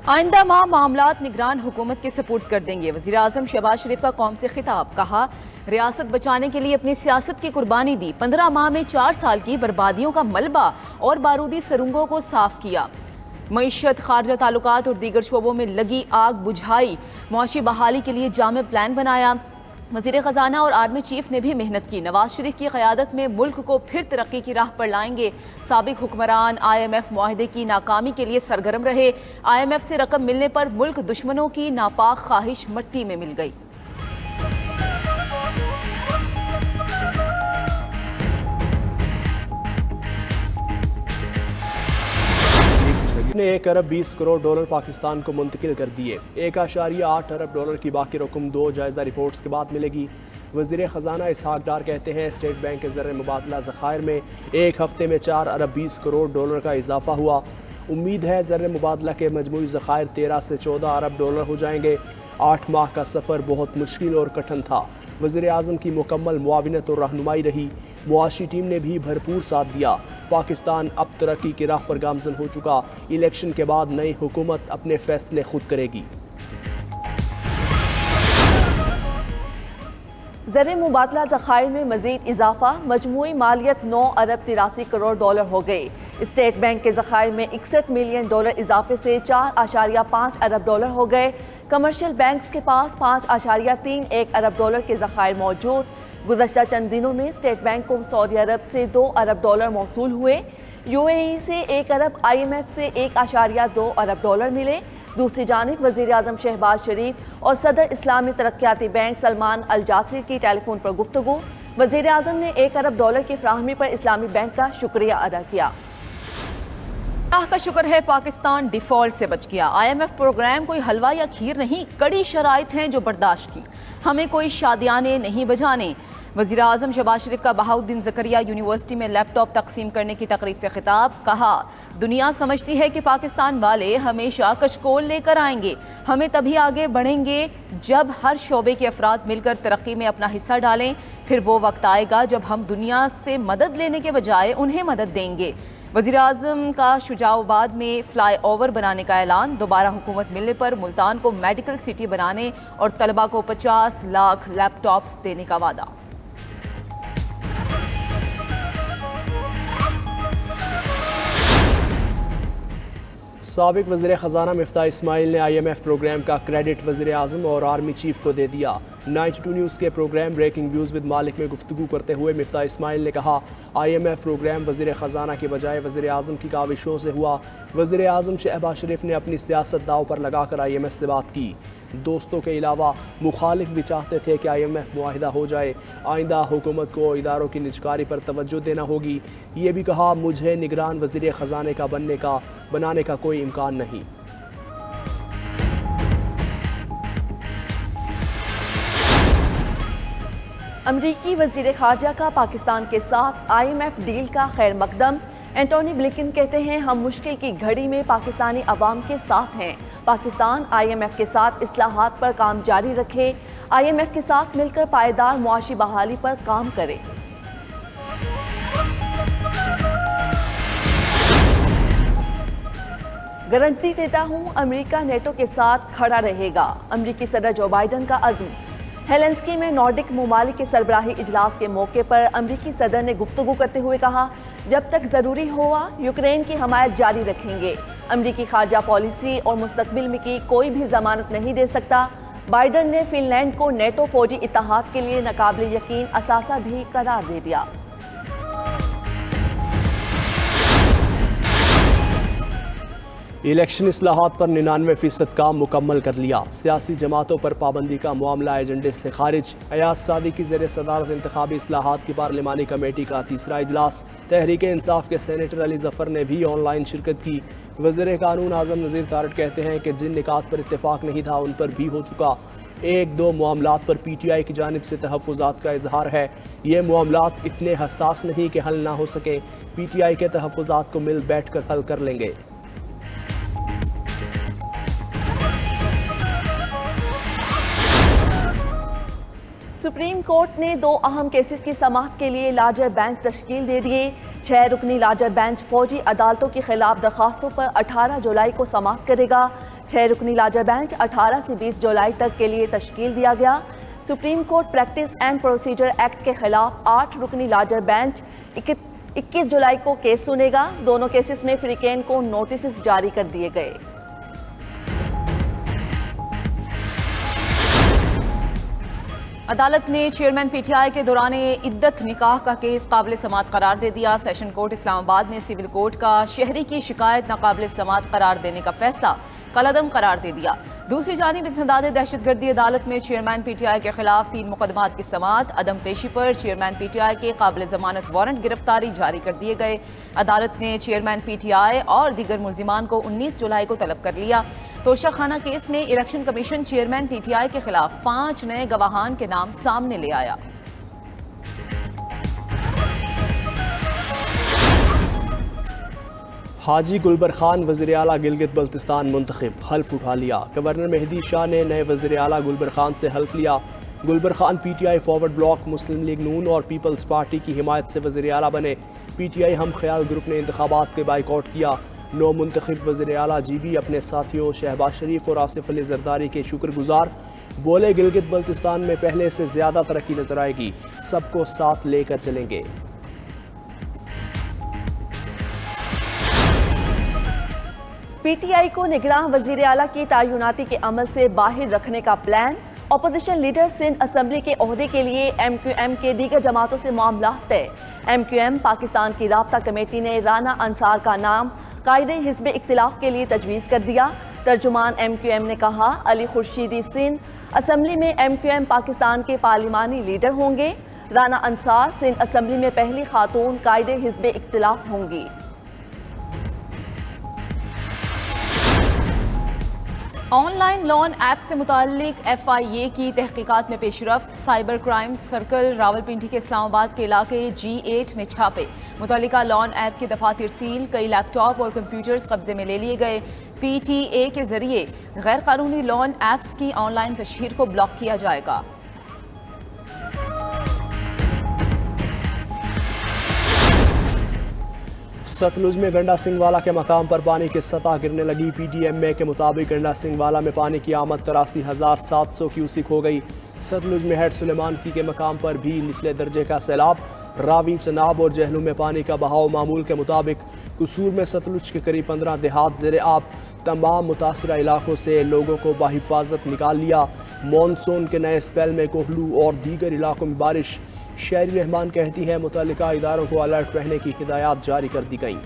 آئندہ ماہ معاملات نگران حکومت کے سپورٹ کر دیں گے۔ وزیراعظم شہباز شریف کا قوم سے خطاب، کہا ریاست بچانے کے لیے اپنی سیاست کی قربانی دی، 15 ماہ میں 4 سال کی بربادیوں کا ملبہ اور بارودی سرنگوں کو صاف کیا، معیشت، خارجہ تعلقات اور دیگر شعبوں میں لگی آگ بجھائی، معاشی بحالی کے لیے جامع پلان بنایا۔ وزیر خزانہ اور آرمی چیف نے بھی محنت کی، نواز شریف کی قیادت میں ملک کو پھر ترقی کی راہ پر لائیں گے۔ سابق حکمران IMF معاہدے کی ناکامی کے لیے سرگرم رہے، IMF سے رقم ملنے پر ملک دشمنوں کی ناپاک خواہش مٹی میں مل گئی۔ نے 1 ارب 20 کروڑ ڈالر پاکستان کو منتقل کر دیے۔ 1.8 ارب ڈالر کی باقی رقم 2 جائزہ رپورٹس کے بعد ملے گی۔ وزیر خزانہ اسحاق ڈار کہتے ہیں اسٹیٹ بینک کے زر مبادلہ ذخائر میں ایک ہفتے میں 4 ارب 20 کروڑ ڈالر کا اضافہ ہوا۔ امید ہے زر مبادلہ کے مجموعی ذخائر 13 سے 14 ارب ڈالر ہو جائیں گے۔ 8 ماہ کا سفر بہت مشکل اور کٹھن تھا، وزیر اعظم کی مکمل معاونت اور رہنمائی رہی، معاشی ٹیم نے بھی بھرپور ساتھ دیا۔ پاکستان اب ترقی کی راہ پر گامزن ہو چکا، الیکشن کے بعد نئی حکومت اپنے فیصلے خود کرے گی۔ زر مبادلہ ذخائر میں مزید اضافہ، مجموعی مالیت 9 ارب 83 کروڑ ڈالر ہو گئی۔ اسٹیٹ بینک کے ذخائر میں 61 ملین ڈالر اضافے سے 4.5 ارب ڈالر ہو گئے۔ کمرشل بینکس کے پاس 5.31 ارب ڈالر کے ذخائر موجود۔ گزشتہ چند دنوں میں اسٹیٹ بینک کو سعودی عرب سے 2 ارب ڈالر موصول ہوئے، UAE سے 1 ارب، IMF سے 1.2 ارب ڈالر ملے۔ دوسری جانب وزیر اعظم شہباز شریف اور صدر اسلامی ترقیاتی بینک سلمان الجاسر کی ٹیلی فون پر گفتگو، وزیر اعظم نے 1 ارب ڈالر کی فراہمی پر اسلامی بینک کا شکریہ ادا کیا۔ اللہ کا شکر ہے پاکستان ڈیفالٹ سے بچ گیا۔ IMF پروگرام کوئی حلوہ یا کھیر نہیں، کڑی شرائط ہیں جو برداشت کی، ہمیں کوئی شادیانے نہیں بجانے۔ وزیر اعظم شہباز شریف کا بہاؤالدین زکریا یونیورسٹی میں لیپ ٹاپ تقسیم کرنے کی تقریب سے خطاب، کہا دنیا سمجھتی ہے کہ پاکستان والے ہمیشہ کشکول لے کر آئیں گے، ہمیں تبھی آگے بڑھیں گے جب ہر شعبے کے افراد مل کر ترقی میں اپنا حصہ ڈالیں، پھر وہ وقت آئے گا جب ہم دنیا سے مدد لینے کے بجائے انہیں مدد دیں گے۔ وزیر اعظم کا شجاع آباد میں فلائی اوور بنانے کا اعلان، دوبارہ حکومت ملنے پر ملتان کو میڈیکل سٹی بنانے اور طلبہ کو 50 لاکھ لیپ ٹاپس دینے کا وعدہ۔ سابق وزیر خزانہ مفتاح اسماعیل نے IMF پروگرام کا کریڈٹ وزیر اعظم اور آرمی چیف کو دے دیا۔ 92 نیوز کے پروگرام بریکنگ ویوز ود مالک میں گفتگو کرتے ہوئے مفتاح اسماعیل نے کہا IMF پروگرام وزیر خزانہ کے بجائے وزیر اعظم کی کاوشوں سے ہوا۔ وزیر اعظم شہباز شریف نے اپنی سیاست داؤ پر لگا کر IMF سے بات کی۔ دوستوں کے علاوہ مخالف بھی چاہتے تھے کہ IMF معاہدہ ہو جائے، آئندہ حکومت کو اداروں کی نجکاری پر توجہ دینا ہوگی۔ یہ بھی کہا مجھے نگران وزیر خزانے کا بنانے کا کوئی امکان نہیں۔ امریکی وزیر خارجہ کا پاکستان کے ساتھ IMF ڈیل کا خیر مقدم، اینٹونی بلنکن کہتے ہیں ہم مشکل کی گھڑی میں پاکستانی عوام کے ساتھ ہیں، پاکستان IMF کے ساتھ اصلاحات پر کام جاری رکھے، IMF کے ساتھ مل کر پائیدار معاشی بحالی پر کام کرے۔ گارنٹی دیتا ہوں امریکہ نیٹو کے ساتھ کھڑا رہے گا، امریکی صدر جو بائیڈن کا عزم۔ ہیلنسکی میں نارڈک ممالک کے سربراہی اجلاس کے موقع پر امریکی صدر نے گفتگو کرتے ہوئے کہا جب تک ضروری ہوا یوکرین کی حمایت جاری رکھیں گے، امریکی خارجہ پالیسی اور مستقبل میں کی کوئی بھی ضمانت نہیں دے سکتا۔ بائیڈن نے فن لینڈ کو نیٹو فوجی اتحاد کے لیے ناقابل یقین اثاثہ بھی قرار دے دیا۔ الیکشن اصلاحات پر 99% کام مکمل کر لیا، سیاسی جماعتوں پر پابندی کا معاملہ ایجنڈے سے خارج۔ ایاز صادق کی زیر صدارت انتخابی اصلاحات کی پارلیمانی کمیٹی کا تیسرا اجلاس، تحریک انصاف کے سینیٹر علی ظفر نے بھی آن لائن شرکت کی۔ وزیر قانون اعظم نذیر تارڑ کہتے ہیں کہ جن نکات پر اتفاق نہیں تھا ان پر بھی ہو چکا، 1-2 معاملات پر PTI کی جانب سے تحفظات کا اظہار ہے، یہ معاملات اتنے حساس نہیں کہ حل نہ ہو سکیں، PTI کے تحفظات کو مل بیٹھ کر حل کر لیں گے۔ سپریم کورٹ نے 2 اہم کیسز کی سماعت کے لیے لارجر بینچ تشکیل دے دیے۔ 6 رکنی لارجر بینچ فوجی عدالتوں کی خلاف درخواستوں پر 18 جولائی کو سماعت کرے گا۔ 6 رکنی لاجر بینچ 18 سے 20 جولائی تک کے لیے تشکیل دیا گیا۔ Supreme court practice and procedure act کے خلاف 8 رکنی لاجر بینچ 21 جولائی کو کیس سنے گا۔ دونوں کیسز میں فریقین کو نوٹسز جاری کر دیے گئے۔ عدالت نے چیئرمین پی ٹی آئی کے دوران عدت نکاح کا کیس قابل سماعت قرار دے دیا۔ سیشن کورٹ اسلام آباد نے سول کورٹ کا شہری کی شکایت ناقابل سماعت قرار دینے کا فیصلہ کالعدم قرار دے دیا۔ دوسری جانب انسداد دہشت گردی عدالت میں چیئرمین پی ٹی آئی کے خلاف 3 مقدمات کی سماعت عدم پیشی پر چیئرمین پی ٹی آئی کے قابل ضمانت وارنٹ گرفتاری جاری کر دیے گئے۔ عدالت نے چیئرمین پی ٹی آئی اور دیگر ملزمان کو 19 جولائی کو طلب کر لیا۔ توشہ خانہ کیس میں election commission chairman P T آئی کے خلاف 5 نئے گواہان کے نام سامنے لے آیا۔ حاجی گلبر خان وزیر اعلیٰ گلگت بلتستان منتخب، حلف اٹھا لیا۔ گورنر مہدی شاہ نے نئے وزیر اعلیٰ گلبر خان سے حلف لیا۔ Gulbar Khan P T I Forward Bloc, Muslim League نون اور پیپلز پارٹی کی حمایت سے وزیر اعلیٰ بنے۔ پی ٹی آئی ہم خیال گروپ نے انتخابات کے بائیکاٹ کیا۔ نو منتخب وزیر اعلیٰ جی بی اپنے ساتھیوں شہباز شریف اور آصف علی زرداری کے شکر گزار، بولے گلگت بلتستان میں پہلے سے زیادہ ترقی نظر آئے گی، سب کو ساتھ لے کر چلیں گے۔ پی ٹی آئی کو نگراں وزیر اعلیٰ کی تعیناتی کے عمل سے باہر رکھنے کا plan. Opposition leader Sindh assembly کے عہدے کے لیے ایم کیو ایم کے دیگر جماعتوں سے معاملات طے۔ ایم کیو ایم پاکستان کی رابطہ کمیٹی نے رانا انصار کا نام قائد حزب اختلاف کے لیے تجویز کر دیا۔ ترجمان ایم کیو ایم نے کہا علی خورشیدی سندھ اسمبلی میں ایم کیو ایم پاکستان کے پارلیمانی لیڈر ہوں گے۔ رانا انصار سندھ اسمبلی میں پہلی خاتون قائد حزب اختلاف ہوں گی۔ آن لائن لون ایپ سے متعلق ایف آئی اے کی تحقیقات میں پیش رفت۔ سائبر کرائم سرکل راولپنڈی کے اسلام آباد کے علاقے G8 میں چھاپے۔ متعلقہ لون ایپ کے دفاتر سیل، کئی لیپ ٹاپ اور کمپیوٹرز قبضے میں لے لیے گئے۔ پی ٹی اے کے ذریعے غیر قانونی لون ایپس کی آن لائن تشہیر کو بلاک کیا جائے گا۔ ستلج میں گنڈا سنگھ والا کے مقام پر پانی کی سطح گرنے لگی۔ پی ڈی ایم اے کے مطابق گنڈا سنگھ والا میں پانی کی آمد 83,700 کیوسک ہو گئی۔ ستلج میں ہیڈ سلیمان کی کے مقام پر بھی نچلے درجے کا سیلاب۔ راوی، چناب اور جہلم میں پانی کا بہاؤ معمول کے مطابق۔ قصور میں ستلج کے قریب 15 دیہات زیر آب۔ تمام متاثرہ علاقوں سے لوگوں کو بحفاظت نکال لیا۔ مانسون کے نئے اسپیل میں کوہلو اور دیگر علاقوں میں بارش۔ شہری رحمان کہتی ہیں متعلقہ اداروں کو الرٹ رہنے کی ہدایات جاری کر دی گئیں۔